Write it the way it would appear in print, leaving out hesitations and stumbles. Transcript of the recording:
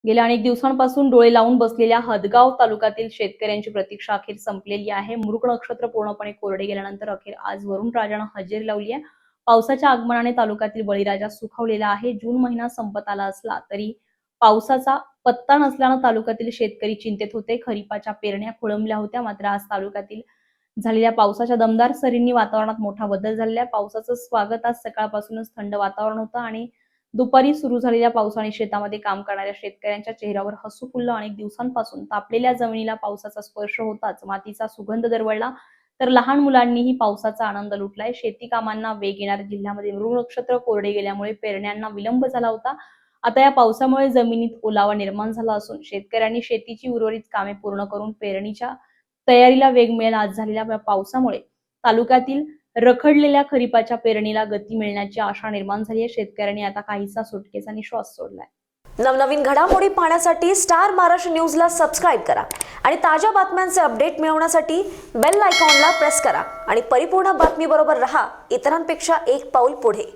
गेल्या अनेक दिवसांपासून डोळे लावून बसलेल्या हदगाव तालुक्यातील शेतकऱ्यांची प्रतीक्षा अखेर संपलेली आहे। मृग नक्षत्र पूर्णपणे कोरडे गेल्यानंतर अखेर आज वरुण राजाने हजेरी लावली आहे। पावसाच्या आगमनाने तालुक्यातील बळीराजा सुखावलेला आहे। जून महिना संपत आला असला तरी पावसाचा पत्ता नसल्याने तालुक्यातील शेतकरी चिंतेत होते। खरीपाच्या पेरण्या खोळंबल्या होत्या, मात्र आज तालुक्यातील झालेल्या पावसाच्या दमदार सरींनी वातावरणात मोठा बदल झालेला आहे। पावसाचं स्वागत आज सकाळपासूनच थंड वातावरण होतं आणि दुपारी सुरू झालेल्या पावसाने शेतामध्ये काम करणाऱ्या शेतकऱ्यांच्या चेहऱ्यावर हसू फुललं। अनेक दिवसांपासून तापलेल्या जमिनीला पावसाचा स्पर्श होताच मातीचा सुगंध दरवळला, तर लहान मुलांनीही पावसाचा आनंद लुटलाय। शेती कामांना वेग येणाऱ्या जिल्ह्यामध्ये मृग नक्षत्र कोरडे गेल्यामुळे पेरण्यांना विलंब झाला होता। आता या पावसामुळे जमिनीत ओलावा निर्माण झाला असून शेतकऱ्यांनी शेतीची उर्वरित कामे पूर्ण करून पेरणीच्या तयारीला वेग मिळेल। आज झालेल्या पावसामुळे तालुक्यातील रखडलेल्या खरीपाच्या पेरणीला गती मिळण्याची आशा निर्माण झाली आहे। शेतकऱ्यांनी आता काहीसा सुटकेचा निश्वास सोडलाय। नवनवीन घडामोडी पाहण्यासाठी स्टार महाराष्ट्र न्यूजला सबस्क्राइब करा आणि ताज्या बातम्यांचे अपडेट मिळवण्यासाठी बेल आयकॉनला प्रेस करा आणि परिपूर्ण बातमी बरोबर रहा, इतरांपेक्षा एक पाऊल पुढे।